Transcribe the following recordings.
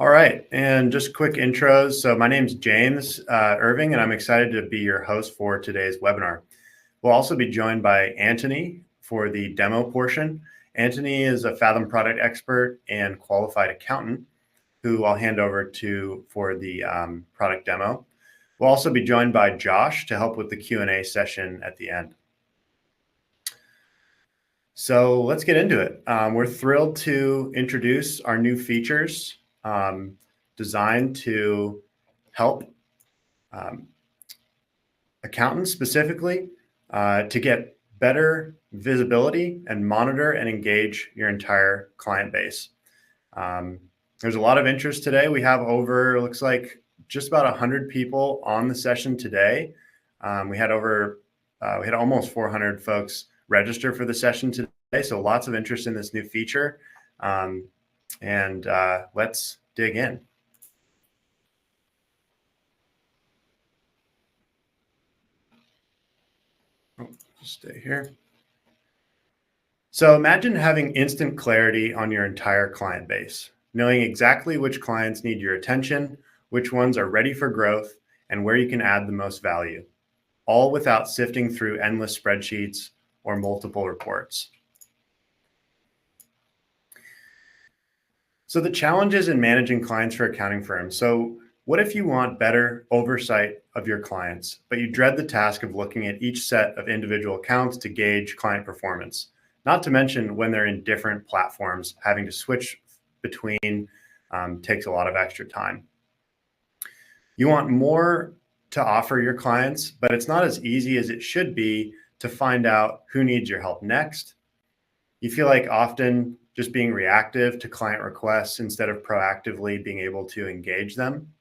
All right, and just quick intros. So my name's James Irving, and I'm excited to be your host for today's webinar. We'll also be joined by Anthony for the demo portion. Anthony is a Fathom product expert and qualified accountant who I'll hand over to for the product demo. We'll also be joined by Josh to help with the Q&A session at the end. So let's get into it. We're thrilled to introduce our new features designed to help accountants specifically to get better visibility and monitor and engage your entire client base. There's a lot of interest today. We have over, looks like just about 100 people on the session today. We had almost 400 folks register for the session today. So lots of interest in this new feature. Let's dig in. Just stay here. So imagine having instant clarity on your entire client base, knowing exactly which clients need your attention, which ones are ready for growth, and where you can add the most value, all without sifting through endless spreadsheets or multiple reports. So the challenges in managing clients for accounting firms. So what if you want better oversight of your clients, but you dread the task of looking at each set of individual accounts to gauge client performance? Not to mention when they're in different platforms, having to switch between takes a lot of extra time. You want more to offer your clients, but it's not as easy as it should be to find out who needs your help next. You feel like often just being reactive to client requests instead of proactively being able to engage them.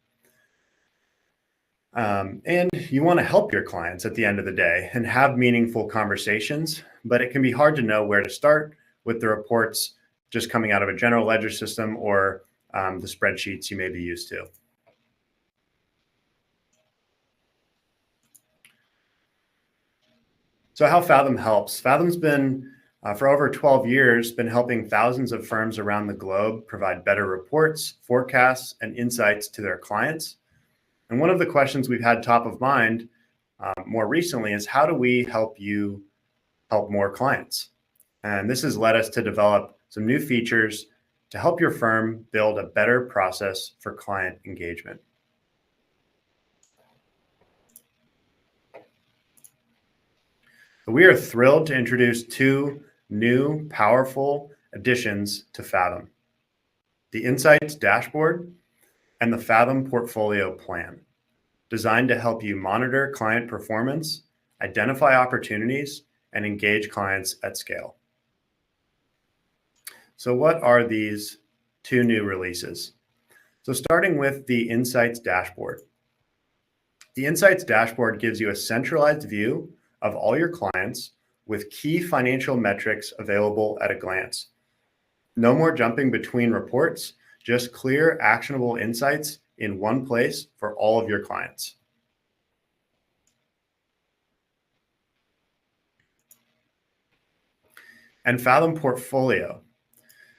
And you want to help your clients at the end of the day and have meaningful conversations, but it can be hard to know where to start with the reports just coming out of a general ledger system or the spreadsheets you may be used to. So how Fathom helps. Fathom's been, for over 12 years, been helping thousands of firms around the globe provide better reports, forecasts, and insights to their clients. And one of the questions we've had top of mind more recently is how do we help you help more clients? And this has led us to develop some new features to help your firm build a better process for client engagement. We are thrilled to introduce two new powerful additions to Fathom: the Insights Dashboard and the Fathom Portfolio Plan, designed to help you monitor client performance, identify opportunities, and engage clients at scale. So what are these two new releases? So starting with the Insights Dashboard. The Insights Dashboard gives you a centralized view of all your clients with key financial metrics available at a glance. No more jumping between reports, just clear, actionable insights in one place for all of your clients. And Fathom Portfolio.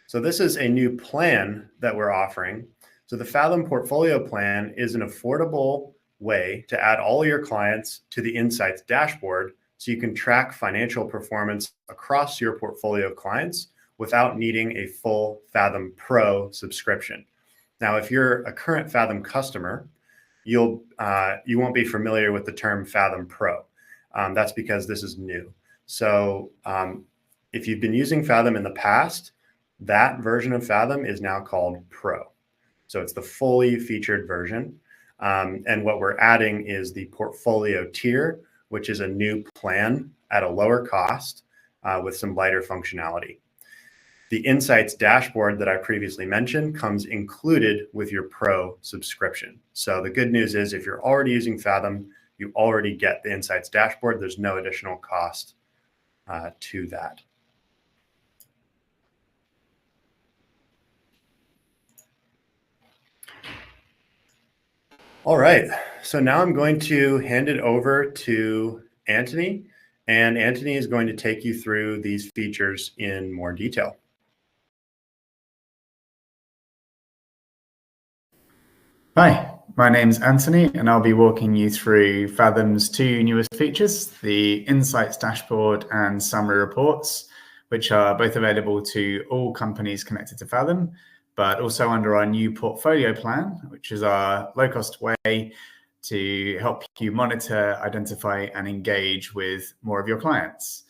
So this is a new plan that we're offering. So the Fathom Portfolio Plan is an affordable way to add all your clients to the Insights Dashboard so you can track financial performance across your portfolio of clients without needing a full Fathom Pro subscription. Now, if you're a current Fathom customer, you won't be familiar with the term Fathom Pro. That's because this is new. So if you've been using Fathom in the past, that version of Fathom is now called Pro. So it's the fully featured version. And what we're adding is the portfolio tier, which is a new plan at a lower cost with some lighter functionality. The Insights Dashboard that I previously mentioned comes included with your Pro subscription. So the good news is if you're already using Fathom, you already get the Insights Dashboard. There's no additional cost to that. All right, so now I'm going to hand it over to Anthony, and Anthony is going to take you through these features in more detail. Hi, my name's Anthony, and I'll be walking you through Fathom's two newest features, the Insights Dashboard and Summary Reports, which are both available to all companies connected to Fathom, but also under our new portfolio plan, which is our low-cost way to help you monitor, identify, and engage with more of your clients.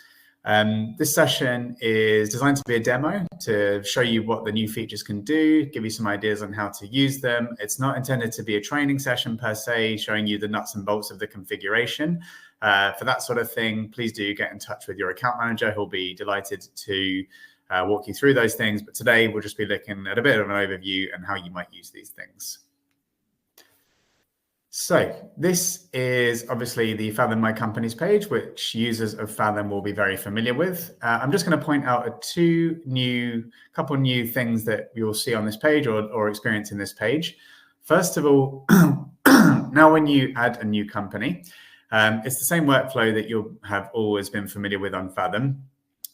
This session is designed to be a demo to show you what the new features can do, give you some ideas on how to use them. It's not intended to be a training session per se, showing you the nuts and bolts of the configuration. For that sort of thing, please do get in touch with your account manager, who'll be delighted to walk you through those things. But today we'll just be looking at a bit of an overview and how you might use these things. So this is obviously the Fathom My Companies page, which users of Fathom will be very familiar with. I'm just going to point out a couple new things that you'll see on this page or experience in this page. First of all, now when you add a new company, it's the same workflow that you'll have always been familiar with on Fathom.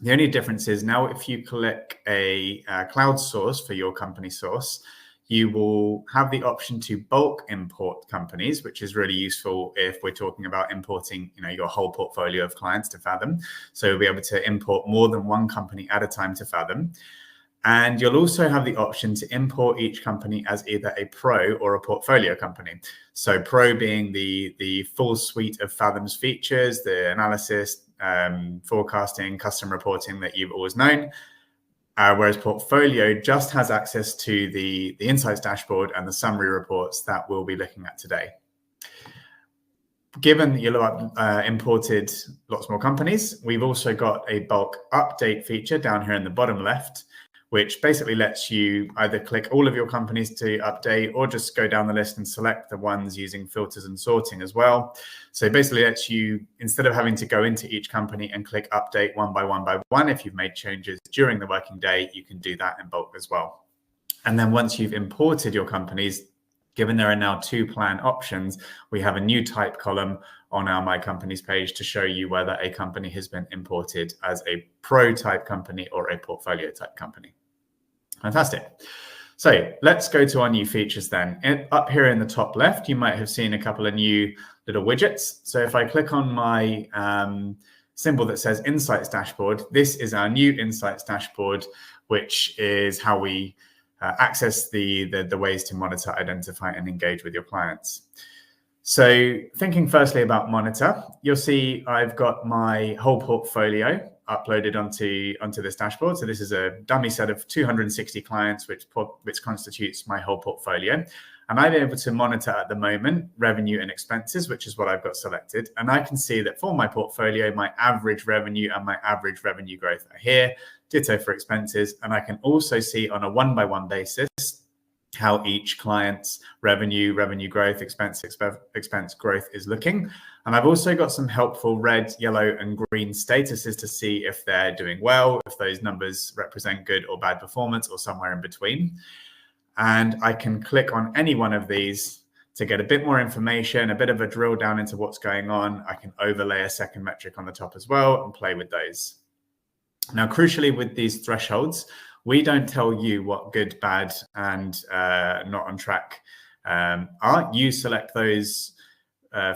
The only difference is now if you click a cloud source for your company source, you will have the option to bulk import companies, which is really useful if we're talking about importing, your whole portfolio of clients to Fathom. So you'll be able to import more than one company at a time to Fathom. And you'll also have the option to import each company as either a pro or a portfolio company. So pro being the full suite of Fathom's features, the analysis, forecasting, custom reporting that you've always known. Whereas portfolio just has access to the Insights Dashboard and the summary reports that we'll be looking at today. Given that you'll have imported lots more companies, we've also got a bulk update feature down here in the bottom left, which basically lets you either click all of your companies to update or just go down the list and select the ones using filters and sorting as well. So it basically lets you, instead of having to go into each company and click update one by one, if you've made changes during the working day, you can do that in bulk as well. And then once you've imported your companies, given there are now two plan options, we have a new type column on our My Companies page to show you whether a company has been imported as a pro type company or a portfolio type company. Fantastic. So let's go to our new features then. Up here in the top left, you might have seen a couple of new little widgets. So if I click on my symbol that says Insights Dashboard, this is our new Insights Dashboard, which is how we access the ways to monitor, identify, and engage with your clients. So thinking firstly about monitor, you'll see I've got my whole portfolio uploaded onto this dashboard. So this is a dummy set of 260 clients, which constitutes my whole portfolio. And I'm able to monitor at the moment revenue and expenses, which is what I've got selected. And I can see that for my portfolio, my average revenue and my average revenue growth are here, ditto for expenses. And I can also see on a one-by-one basis how each client's revenue growth, expense growth is looking. And I've also got some helpful red, yellow, and green statuses to see if they're doing well, if those numbers represent good or bad performance or somewhere in between. And I can click on any one of these to get a bit more information, a bit of a drill down into what's going on. I can overlay a second metric on the top as well and play with those. Now, crucially with these thresholds, we don't tell you what good, bad, and not on track are. You select those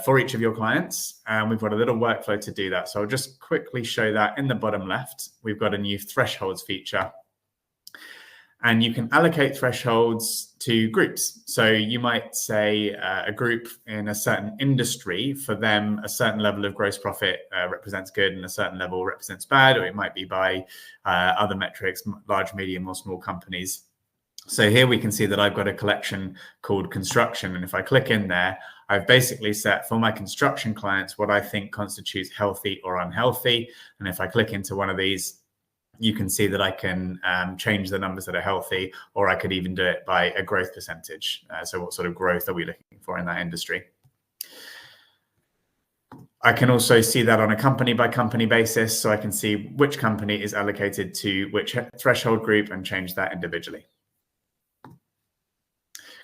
for each of your clients, and we've got a little workflow to do that. So I'll just quickly show that in the bottom left. We've got a new thresholds feature. And you can allocate thresholds to groups. So you might say a group in a certain industry, for them, a certain level of gross profit represents good and a certain level represents bad, or it might be by other metrics, large, medium, or small companies. So here we can see that I've got a collection called construction. And if I click in there, I've basically set for my construction clients what I think constitutes healthy or unhealthy. And if I click into one of these, you can see that I can change the numbers that are healthy, or I could even do it by a growth percentage. So what sort of growth are we looking for in that industry? I can also see that on a company by company basis. So I can see which company is allocated to which threshold group and change that individually.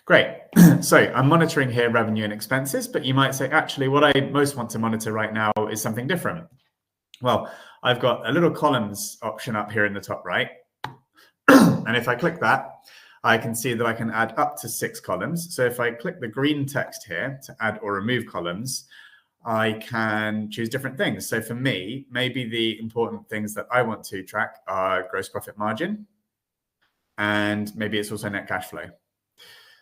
Great. So I'm monitoring here revenue and expenses, but you might say, actually, what I most want to monitor right now is something different. Well, I've got a little columns option up here in the top right. And if I click that, I can see that I can add up to 6 columns. So if I click the green text here to add or remove columns, I can choose different things. So for me, maybe the important things that I want to track are gross profit margin, and maybe it's also net cash flow.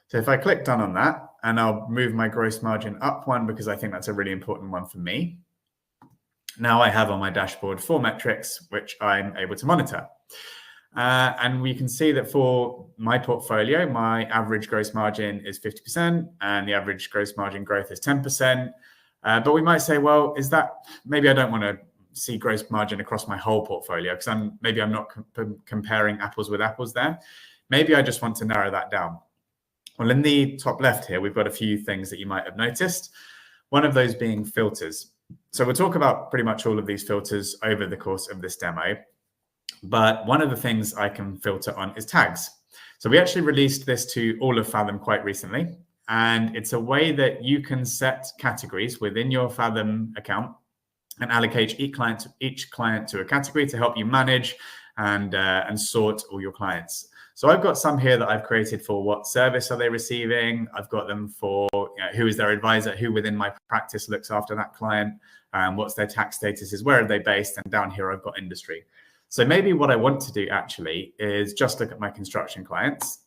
So if I click done on that, and I'll move my gross margin up one because I think that's a really important one for me. Now I have on my dashboard 4 metrics, which I'm able to monitor. And we can see that for my portfolio, my average gross margin is 50% and the average gross margin growth is 10%. But we might say, well, is that, maybe I don't want to see gross margin across my whole portfolio because maybe I'm not comparing apples with apples there. Maybe I just want to narrow that down. Well, in the top left here, we've got a few things that you might have noticed. One of those being filters. So we'll talk about pretty much all of these filters over the course of this demo. But one of the things I can filter on is tags. So we actually released this to all of Fathom quite recently. And it's a way that you can set categories within your Fathom account and allocate each client to a category to help you manage and sort all your clients. So I've got some here that I've created for what service are they receiving. I've got them for who is their advisor, who within my practice looks after that client, what's their tax status is, where are they based, and down here I've got industry. So maybe what I want to do actually is just look at my construction clients.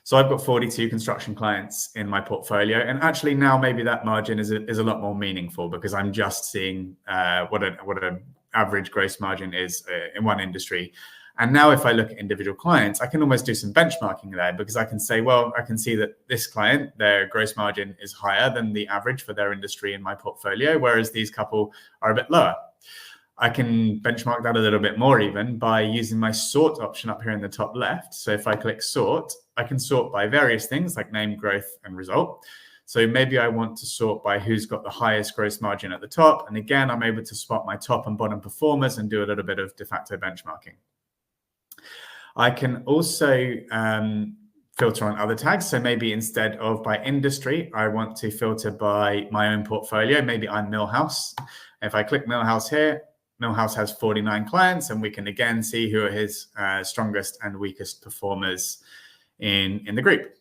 So I've got 42 construction clients in my portfolio, and actually now maybe that margin is a lot more meaningful because I'm just seeing what an average gross margin is in one industry. And now if I look at individual clients, I can almost do some benchmarking there because I can say, well, I can see that this client, their gross margin is higher than the average for their industry in my portfolio, whereas these couple are a bit lower. I can benchmark that a little bit more even by using my sort option up here in the top left. So if I click sort, I can sort by various things like name, growth, and result. So maybe I want to sort by who's got the highest gross margin at the top. And again, I'm able to spot my top and bottom performers and do a little bit of de facto benchmarking. I can also filter on other tags. So maybe instead of by industry, I want to filter by my own portfolio. Maybe I'm Millhouse. If I click Millhouse here, Millhouse has 49 clients, and we can again see who are his strongest and weakest performers in the group.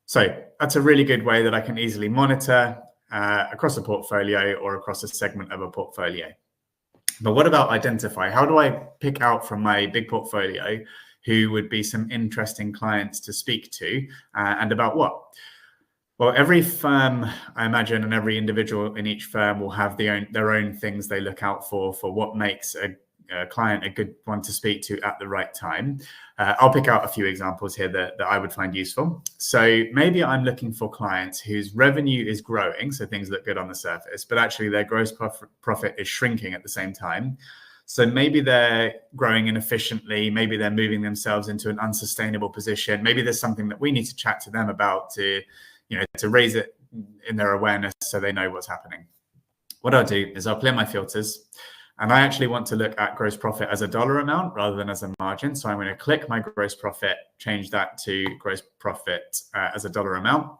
So that's a really good way that I can easily monitor across a portfolio or across a segment of a portfolio. But what about identify? How do I pick out from my big portfolio who would be some interesting clients to speak to and about what? Well, every firm, I imagine, and every individual in each firm will have their own things they look out for what makes a client a good one to speak to at the right time. I'll pick out a few examples here that I would find useful. So maybe I'm looking for clients whose revenue is growing, so things look good on the surface, but actually their gross profit is shrinking at the same time. So maybe they're growing inefficiently, maybe they're moving themselves into an unsustainable position. Maybe there's something that we need to chat to them about to raise it in their awareness so they know what's happening. What I'll do is I'll clear my filters, and I actually want to look at gross profit as a dollar amount rather than as a margin. So I'm going to click my gross profit, change that to gross profit as a dollar amount.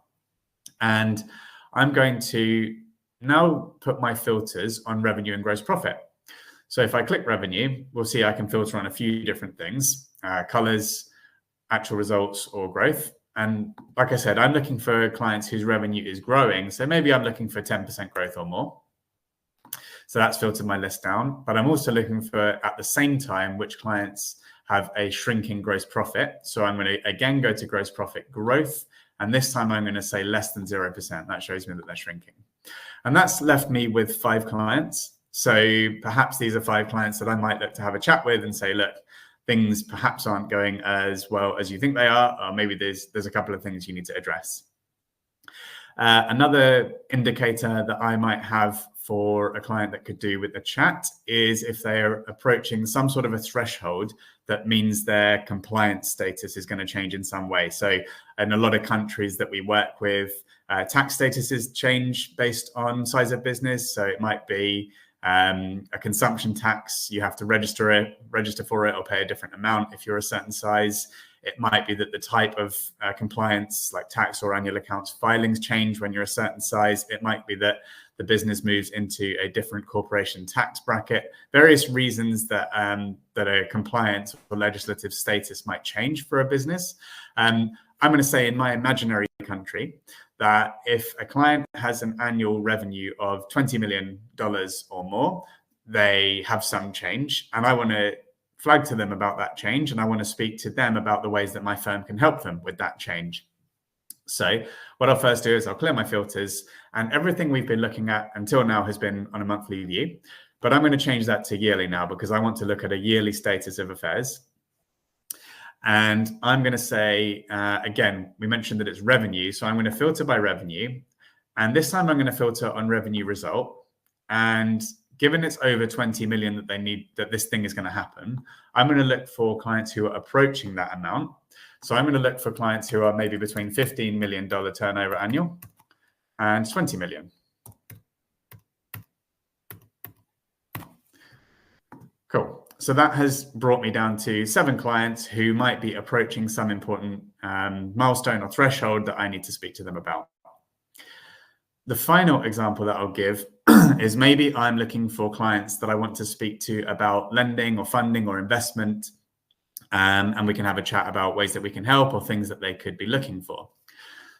And I'm going to now put my filters on revenue and gross profit. So if I click revenue, we'll see I can filter on a few different things, colors, actual results, or growth. And like I said, I'm looking for clients whose revenue is growing. So maybe I'm looking for 10% growth or more. So that's filtered my list down. But I'm also looking for, at the same time, which clients have a shrinking gross profit. So I'm going to, again, go to gross profit growth. And this time I'm going to say less than 0%. That shows me that they're shrinking. And that's left me with 5 clients. So perhaps these are 5 clients that I might look to have a chat with and say, look, things perhaps aren't going as well as you think they are, or maybe there's a couple of things you need to address. Another indicator that I might have for a client that could do with the chat is if they're approaching some sort of a threshold that means their compliance status is going to change in some way. So in a lot of countries that we work with, tax statuses change based on size of business. So it might be a consumption tax, you have to register for it or pay a different amount if you're a certain size. It might be that the type of compliance, like tax or annual accounts filings, change when you're a certain size. It might be that the business moves into a different corporation tax bracket. Various reasons that that a compliance or legislative status might change for a business. I'm going to say in my imaginary country that if a client has an annual revenue of $20 million or more, they have some change, and I want to flag to them about that change, and I want to speak to them about the ways that my firm can help them with that change. So what I'll first do is I'll clear my filters, and everything we've been looking at until now has been on a monthly view, but I'm going to change that to yearly now because I want to look at a yearly status of affairs. And I'm going to say, again, we mentioned that it's revenue, so I'm going to filter by revenue, and this time I'm going to filter on revenue result. And given it's over 20 million that they need, that this thing is going to happen, I'm going to look for clients who are approaching that amount. So I'm going to look for clients who are maybe between $15 million turnover annual and 20 million. Cool. So that has brought me down to 7 clients who might be approaching some important milestone or threshold that I need to speak to them about. The final example that I'll give is maybe I'm looking for clients that I want to speak to about lending or funding or investment, and we can have a chat about ways that we can help or things that they could be looking for.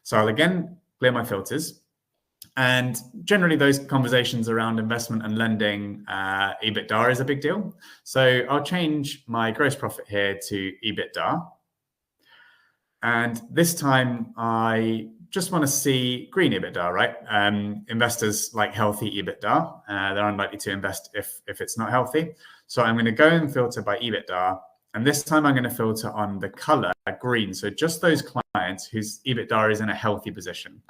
So I'll again clear my filters. And generally those conversations around investment and lending, EBITDA is a big deal. So I'll change my gross profit here to EBITDA. And this time I just want to see green EBITDA, right? Investors like healthy EBITDA. They're unlikely to invest if it's not healthy. So I'm going to go and filter by EBITDA. And this time I'm going to filter on the color green. So just those clients whose EBITDA is in a healthy position.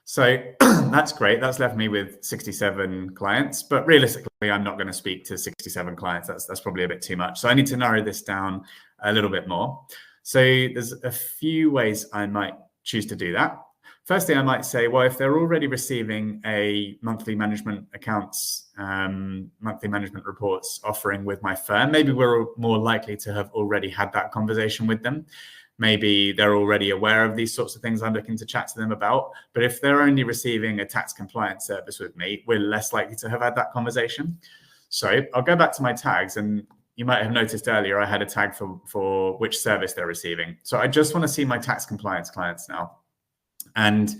So that's great. That's left me with 67 clients, but realistically, I'm not going to speak to 67 clients. That's probably a bit too much. So I need to narrow this down a little bit more. So there's a few ways I might choose to do that. Firstly, I might say, well, if they're already receiving a monthly management accounts, monthly management reports offering with my firm, maybe we're more likely to have already had that conversation with them. Maybe they're already aware of these sorts of things I'm looking to chat to them about. But if they're only receiving a tax compliance service with me, we're less likely to have had that conversation. So I'll go back to my tags, and you might have noticed earlier I had a tag for which service they're receiving. So I just want to see my tax compliance clients now. And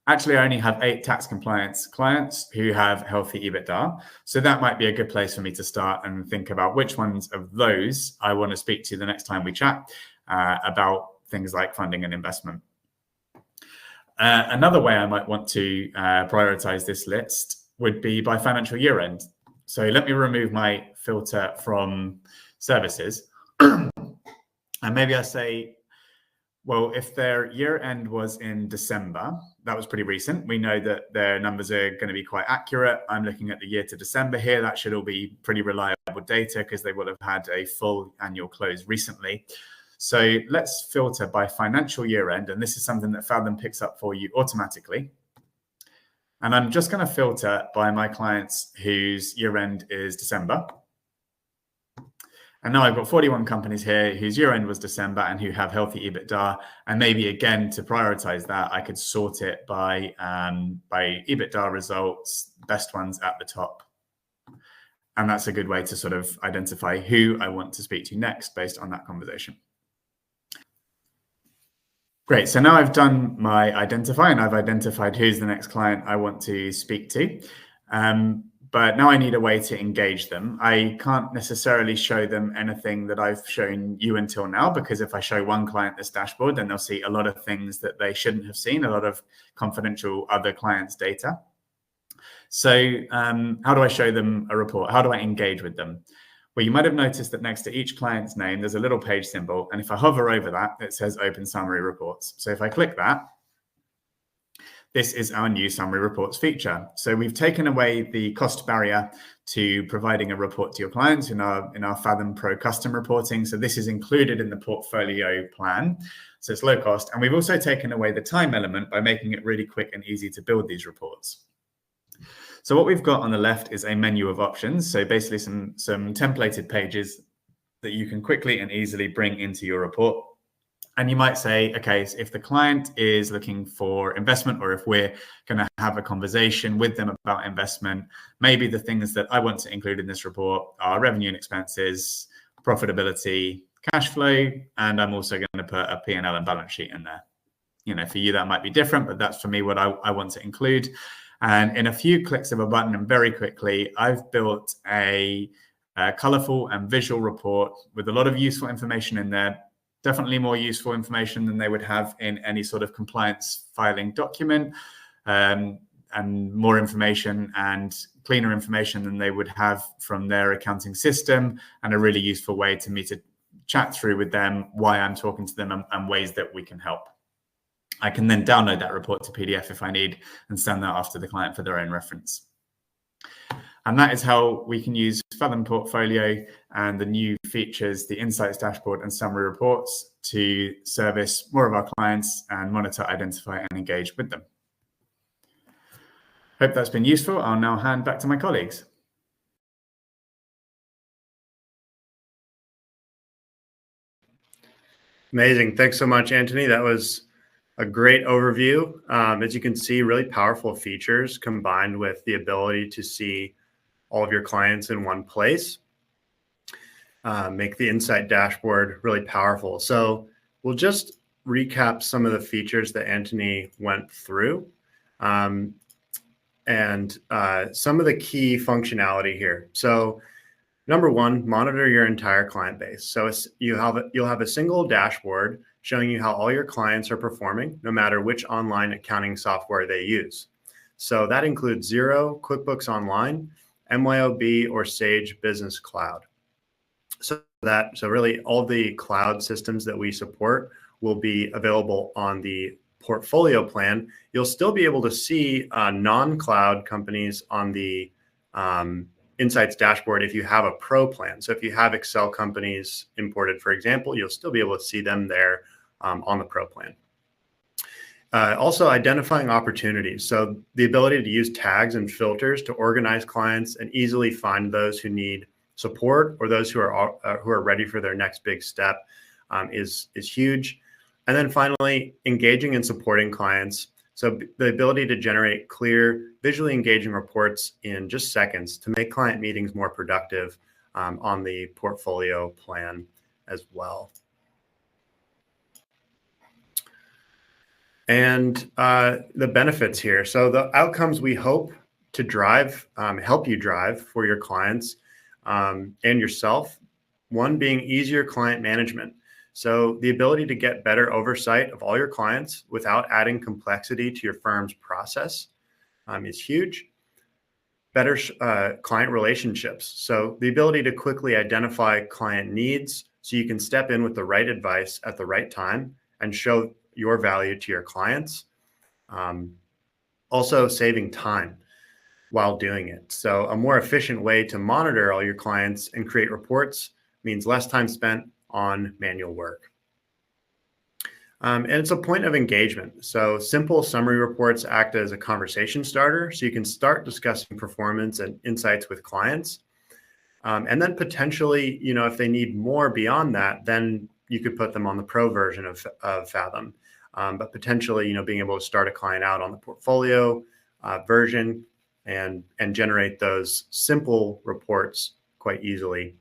actually, I only have 8 tax compliance clients who have healthy EBITDA. So that might be a good place for me to start and think about which ones of those I want to speak to the next time we chat about things like funding and investment. Another way I might want to prioritize this list would be by financial year end. So let me remove my filter from services. And maybe I say, well, if their year end was in December, that was pretty recent. We know that their numbers are going to be quite accurate. I'm looking at the year to December here. That should all be pretty reliable data because they will have had a full annual close recently. So let's filter by financial year end. And this is something that Fathom picks up for you automatically. And I'm just going to filter by my clients whose year end is December. And now I've got 41 companies here whose year end was December and who have healthy EBITDA. And maybe again, to prioritize that, I could sort it by EBITDA results, best ones at the top. And that's a good way to sort of identify who I want to speak to next based on that conversation. Great. So now I've done my identify and I've identified who's the next client I want to speak to. But now I need a way to engage them. I can't necessarily show them anything that I've shown you until now, because if I show one client this dashboard, then they'll see a lot of things that they shouldn't have seen, a lot of confidential other clients' data. So how do I show them a report? How do I engage with them? Well, you might have noticed that next to each client's name, there's a little page symbol. And if I hover over that, it says Open Summary Reports. So if I click that, this is our new Summary Reports feature. So we've taken away the cost barrier to providing a report to your clients in our Fathom Pro custom reporting. So this is included in the portfolio plan. So it's low cost. And we've also taken away the time element by making it really quick and easy to build these reports. So what we've got on the left is a menu of options. So basically some templated pages that you can quickly and easily bring into your report. And you might say, okay, so if the client is looking for investment, or if we're going to have a conversation with them about investment, maybe the things that I want to include in this report are revenue and expenses, profitability, cash flow, and I'm also going to put a P&L and balance sheet in there. You know, for you, that might be different, but that's for me what I want to include. And in a few clicks of a button and very quickly, I've built a colorful and visual report with a lot of useful information in there. Definitely more useful information than they would have in any sort of compliance filing document, and more information and cleaner information than they would have from their accounting system, and a really useful way to me to chat through with them why I'm talking to them and ways that we can help. I can then download that report to PDF if I need and send that off to the client for their own reference. And that is how we can use Fathom Portfolio and the new features, the Insights Dashboard and Summary Reports, to service more of our clients and monitor, identify, and engage with them. Hope that's been useful. I'll now hand back to my colleagues. Amazing. Thanks so much, Anthony. That was a great overview. As you can see, really powerful features combined with the ability to see all of your clients in one place, make the Insight Dashboard really powerful. So we'll just recap some of the features that Anthony went through, and some of the key functionality here. So number one, monitor your entire client base. So you'll have a single dashboard showing you how all your clients are performing, no matter which online accounting software they use. So that includes Xero, QuickBooks Online, MYOB, or Sage Business Cloud. So really all the cloud systems that we support will be available on the portfolio plan. You'll still be able to see non-cloud companies on the Insights dashboard if you have a pro plan. So if you have Excel companies imported, for example, you'll still be able to see them there on the pro plan. Also identifying opportunities. So the ability to use tags and filters to organize clients and easily find those who need support or those who are ready for their next big step is huge. And then finally, engaging and supporting clients. So the ability to generate clear, visually engaging reports in just seconds to make client meetings more productive on the portfolio plan as well. And the benefits here. So the outcomes we hope to drive, help you drive for your clients and yourself. One being easier client management. So the ability to get better oversight of all your clients without adding complexity to your firm's process is huge. Better client relationships. So the ability to quickly identify client needs so you can step in with the right advice at the right time and show your value to your clients. Also saving time while doing it. So a more efficient way to monitor all your clients and create reports means less time spent on manual work. And it's a point of engagement. So simple summary reports act as a conversation starter, so you can start discussing performance and insights with clients. And then potentially, if they need more beyond that, then you could put them on the pro version of Fathom. But potentially, being able to start a client out on the portfolio version and generate those simple reports quite easily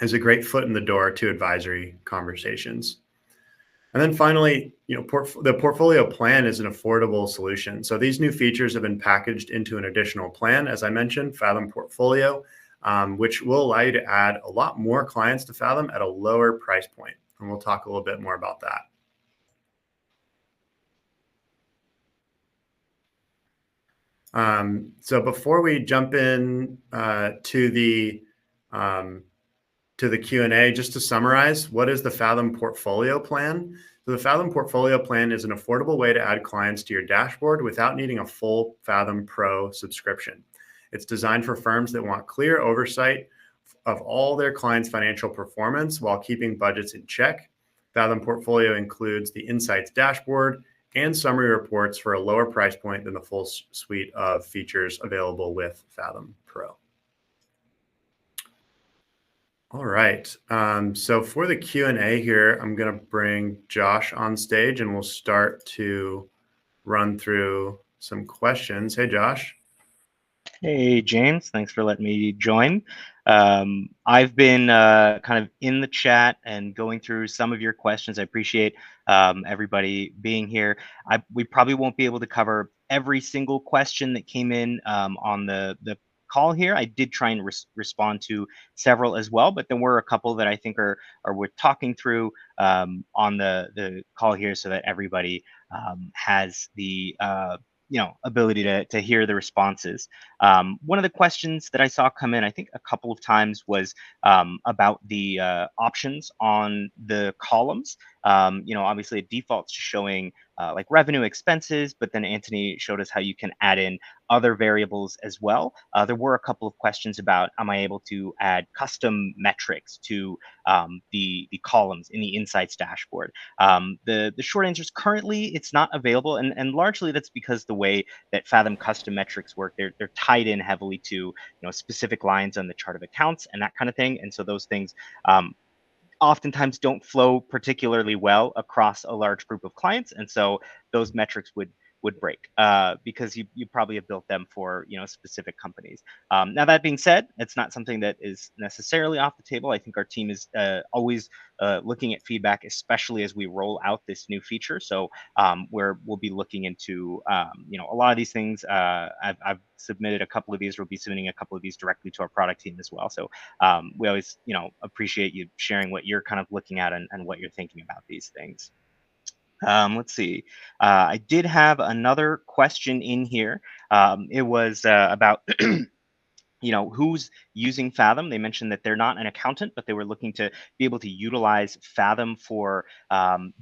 is a great foot in the door to advisory conversations. And then finally, the portfolio plan is an affordable solution. So these new features have been packaged into an additional plan, as I mentioned, Fathom Portfolio, which will allow you to add a lot more clients to Fathom at a lower price point. And we'll talk a little bit more about that. So before we jump in to the Q&A, just to summarize, what is the Fathom Portfolio Plan? So the Fathom Portfolio Plan is an affordable way to add clients to your dashboard without needing a full Fathom Pro subscription. It's designed for firms that want clear oversight of all their clients' financial performance while keeping budgets in check. Fathom Portfolio includes the Insights Dashboard and summary reports for a lower price point than the full suite of features available with Fathom Pro. All right. So for the Q&A here, I'm going to bring Josh on stage and we'll start to run through some questions. Hey, Josh. Hey, James. Thanks for letting me join. I've been kind of in the chat and going through some of your questions. I appreciate everybody being here. We probably won't be able to cover every single question that came in on the call here. I did try and respond to several as well, but there were a couple that I think are worth talking through on the call here so that everybody has the ability to hear the responses. One of the questions that I saw come in, I think a couple of times, was about the options on the columns. Obviously it defaults to showing like revenue, expenses, but then Anthony showed us how you can add in other variables as well. There were a couple of questions about, am I able to add custom metrics to the columns in the Insights dashboard? The short answer is currently it's not available, and largely that's because the way that Fathom custom metrics work, they're tied in heavily to specific lines on the chart of accounts and that kind of thing, and so those things oftentimes don't flow particularly well across a large group of clients, and so those metrics would break because you probably have built them for specific companies. Now that being said, it's not something that is necessarily off the table. I think our team is always looking at feedback, especially as we roll out this new feature. So we'll be looking into a lot of these things. I've submitted a couple of these. We'll be submitting a couple of these directly to our product team as well. So we always appreciate you sharing what you're kind of looking at and what you're thinking about these things. Let's see. I did have another question in here. It was about who's using Fathom. They mentioned that they're not an accountant, but they were looking to be able to utilize Fathom for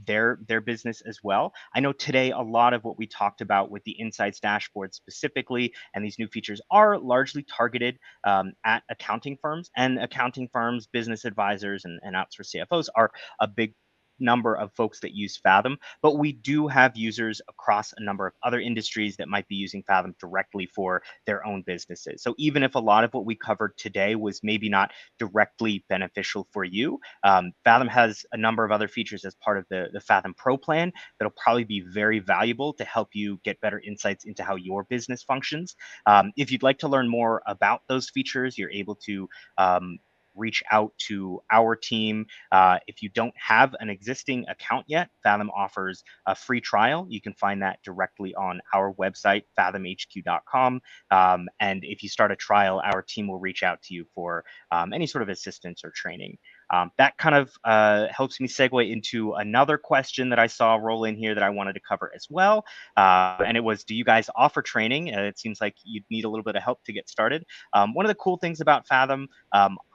their business as well. I know today a lot of what we talked about with the Insights dashboard specifically and these new features are largely targeted at accounting firms, and accounting firms, business advisors, and outsourced CFOs are a big number of folks that use Fathom, but we do have users across a number of other industries that might be using Fathom directly for their own businesses. So even if a lot of what we covered today was maybe not directly beneficial for you, Fathom has a number of other features as part of the Fathom Pro plan that'll probably be very valuable to help you get better insights into how your business functions. If you'd like to learn more about those features, you're able to reach out to our team. If you don't have an existing account yet, Fathom offers a free trial. You can find that directly on our website, fathomhq.com. And if you start a trial, our team will reach out to you for any sort of assistance or training. That kind of helps me segue into another question that I saw roll in here that I wanted to cover as well. And it was, do you guys offer training? It seems like you'd need a little bit of help to get started. One of the cool things about Fathom,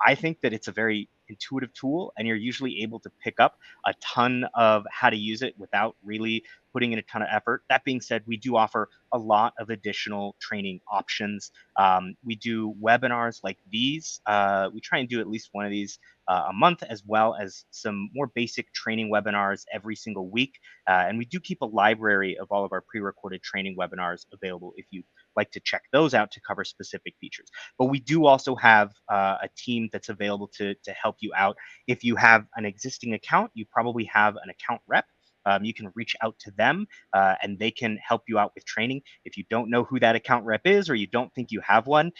I think that it's a very intuitive tool, and you're usually able to pick up a ton of how to use it without really putting in a ton of effort. That being said, we do offer a lot of additional training options. We do webinars like these. We try and do at least one of these a month, as well as some more basic training webinars every single week. And we do keep a library of all of our pre-recorded training webinars available if you'd like to check those out to cover specific features. But we do also have a team that's available to help you out. If you have an existing account, you probably have an account rep. You can reach out to them and they can help you out with training. If you don't know who that account rep is, or you don't think you have one,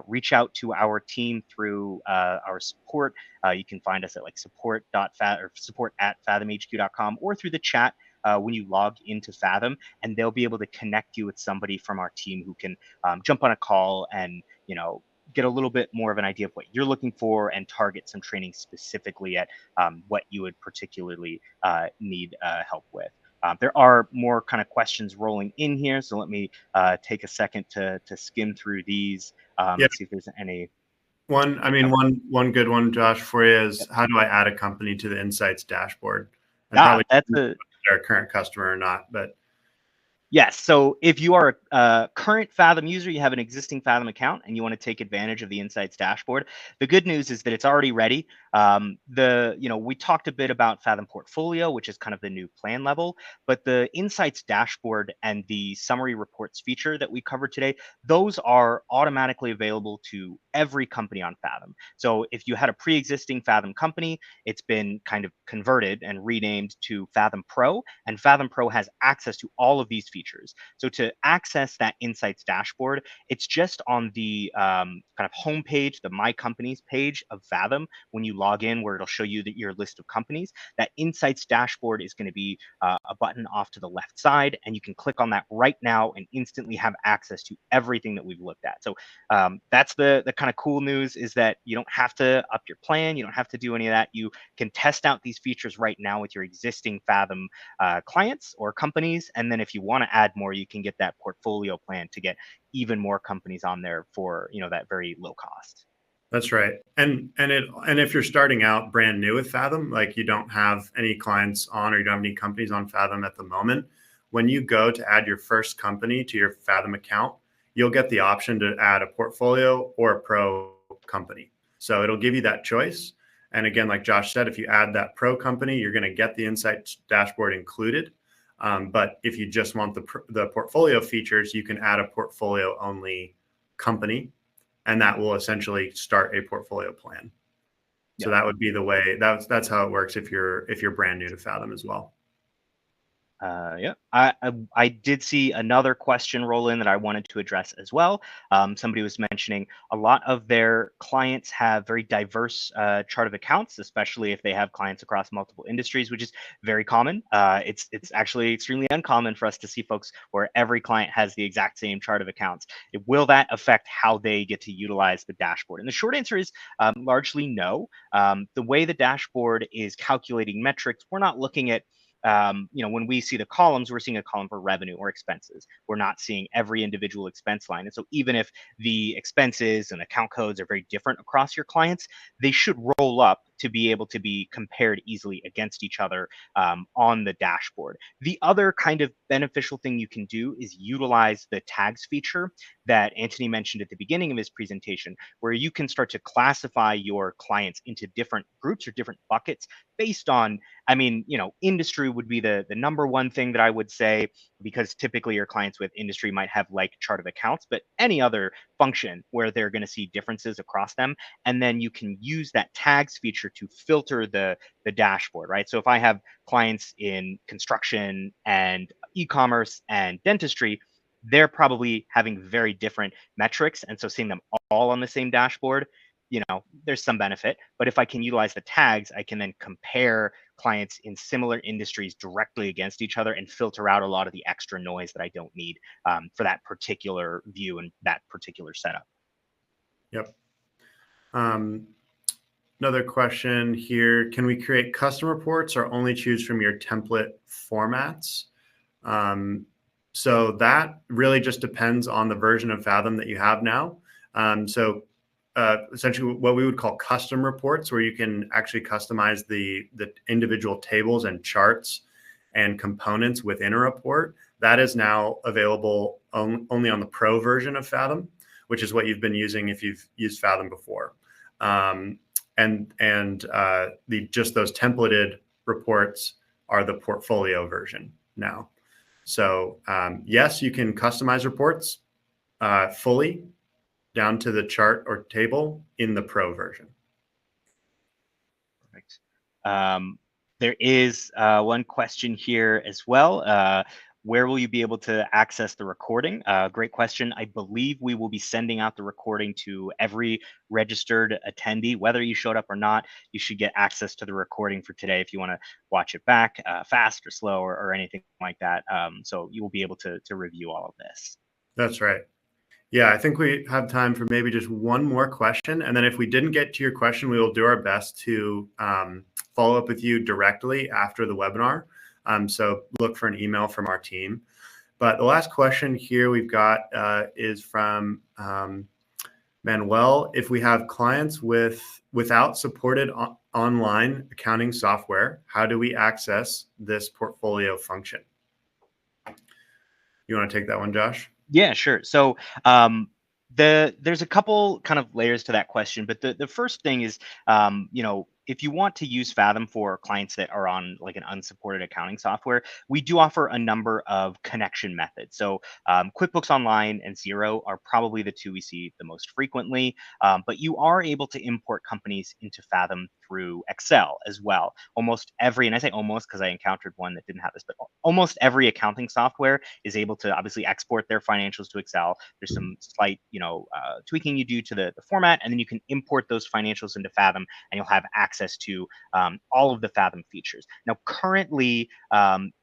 reach out to our team through our support. You can find us at like support@fathomhq.com or through the chat when you log into Fathom, and they'll be able to connect you with somebody from our team who can jump on a call and get a little bit more of an idea of what you're looking for and target some training specifically at what you would particularly need help with. There are more kind of questions rolling in here, so let me take a second to skim through these Yeah. and see if there's any. One good one, Josh, for you is, how do I add a company to the Insights dashboard? And Ah, probably that's a their current customer or not, but Yes. So if you are a current Fathom user, you have an existing Fathom account, and you want to take advantage of the Insights dashboard, the good news is that it's already ready. We talked a bit about Fathom Portfolio, which is kind of the new plan level, but the Insights dashboard and the summary reports feature that we covered today, those are automatically available to every company on Fathom. So if you had a pre-existing Fathom company, it's been kind of converted and renamed to Fathom Pro, and Fathom Pro has access to all of these features. So to access that Insights dashboard, it's just on the kind of homepage, the My Companies page of Fathom. When you log in, where it'll show you your list of companies, that Insights dashboard is going to be a button off to the left side, and you can click on that right now and instantly have access to everything that we've looked at. So that's the kind of cool news, is that you don't have to up your plan, you don't have to do any of that. You can test out these features right now with your existing Fathom clients or companies, and then if you want to add more, you can get that portfolio plan to get even more companies on there for that very low cost. That's right. And if you're starting out brand new with Fathom, like you don't have any clients on, or you don't have any companies on Fathom at the moment, when you go to add your first company to your Fathom account, you'll get the option to add a portfolio or a pro company. So it'll give you that choice. And again, like Josh said, if you add that pro company, you're going to get the Insights dashboard included. But if you just want the portfolio features, you can add a portfolio only company, and that will essentially start a portfolio plan. So that would be the way. That's how it works if you're brand new to Fathom as well. Yeah, I did see another question roll in that I wanted to address as well. Somebody was mentioning a lot of their clients have very diverse chart of accounts, especially if they have clients across multiple industries, which is very common. It's actually extremely uncommon for us to see folks where every client has the exact same chart of accounts. Will that affect how they get to utilize the dashboard? And the short answer is largely no. The way the dashboard is calculating metrics, we're not looking at when we see the columns, we're seeing a column for revenue or expenses. We're not seeing every individual expense line. And so even if the expenses and account codes are very different across your clients, they should roll up to be able to be compared easily against each other on the dashboard. The other kind of beneficial thing you can do is utilize the tags feature that Anthony mentioned at the beginning of his presentation, where you can start to classify your clients into different groups or different buckets based on, industry would be the number one thing that I would say, because typically your clients with industry might have like chart of accounts, but any other function where they're going to see differences across them. And then you can use that tags feature to filter the dashboard, right? So if I have clients in construction and e-commerce and dentistry, they're probably having very different metrics. And so seeing them all on the same dashboard, there's some benefit. But if I can utilize the tags, I can then compare clients in similar industries directly against each other and filter out a lot of the extra noise that I don't need for that particular view and that particular setup. Yep. Another question here. Can we create custom reports or only choose from your template formats? So that really just depends on the version of Fathom that you have now. Essentially what we would call custom reports, where you can actually customize the individual tables and charts and components within a report. That is now available only on the pro version of Fathom, which is what you've been using if you've used Fathom before. Just those templated reports are the portfolio version now. So yes, you can customize reports fully down to the chart or table in the pro version. Perfect. There is one question here as well. Where will you be able to access the recording? Great question. I believe we will be sending out the recording to every registered attendee, whether you showed up or not. You should get access to the recording for today if you want to watch it back fast or slow or anything like that. So you will be able to review all of this. That's right. Yeah, I think we have time for maybe just one more question. And then if we didn't get to your question, we will do our best to follow up with you directly after the webinar. So look for an email from our team. But the last question here we've got is from Manuel. If we have clients without supported online accounting software, how do we access this portfolio function? You want to take that one, Josh? Yeah, sure. So there's a couple kind of layers to that question, but the first thing is, if you want to use Fathom for clients that are on like an unsupported accounting software, we do offer a number of connection methods. So QuickBooks Online and Xero are probably the two we see the most frequently, but you are able to import companies into Fathom through Excel as well. Almost every, and I say almost because I encountered one that didn't have this, but almost every accounting software is able to obviously export their financials to Excel. There's some slight, tweaking you do to the format, and then you can import those financials into Fathom, and you'll have access to all of the Fathom features. Now, currently,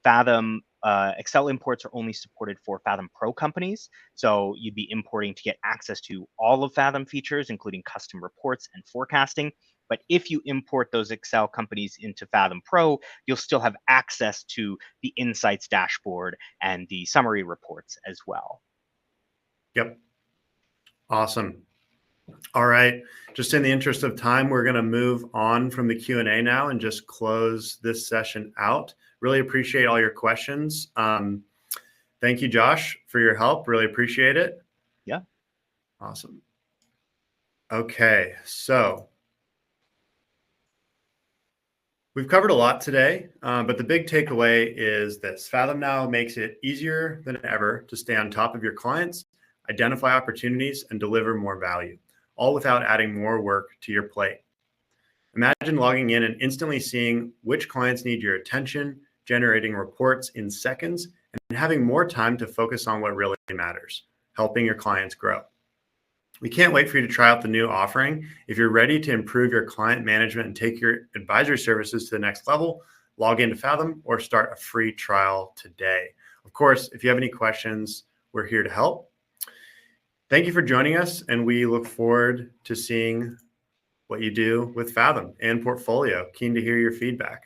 Fathom Excel imports are only supported for Fathom Pro companies. So you'd be importing to get access to all of Fathom features, including custom reports and forecasting. But if you import those Excel companies into Fathom Pro, you'll still have access to the insights dashboard and the summary reports as well. Yep. Awesome. All right. Just in the interest of time, we're going to move on from the Q&A now and just close this session out. Really appreciate all your questions. Thank you, Josh, for your help. Really appreciate it. Yeah. Awesome. Okay. So we've covered a lot today, but the big takeaway is this: Fathom now makes it easier than ever to stay on top of your clients, identify opportunities, and deliver more value, all without adding more work to your plate. Imagine logging in and instantly seeing which clients need your attention, generating reports in seconds, and having more time to focus on what really matters, helping your clients grow. We can't wait for you to try out the new offering. If you're ready to improve your client management and take your advisory services to the next level, log into Fathom or start a free trial today. Of course, if you have any questions, we're here to help. Thank you for joining us, and we look forward to seeing what you do with Fathom and Portfolio. Keen to hear your feedback.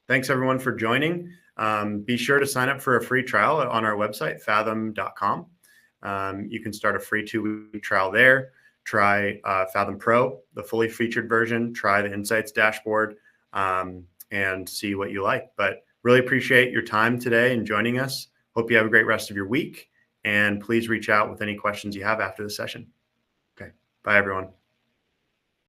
Thanks, everyone, for joining. Be sure to sign up for a free trial on our website, fathom.com. You can start a free 2-week trial there. Try Fathom Pro, the fully featured version. Try the Insights dashboard and see what you like. But really appreciate your time today and joining us. Hope you have a great rest of your week. And please reach out with any questions you have after the session. Okay. Bye, everyone.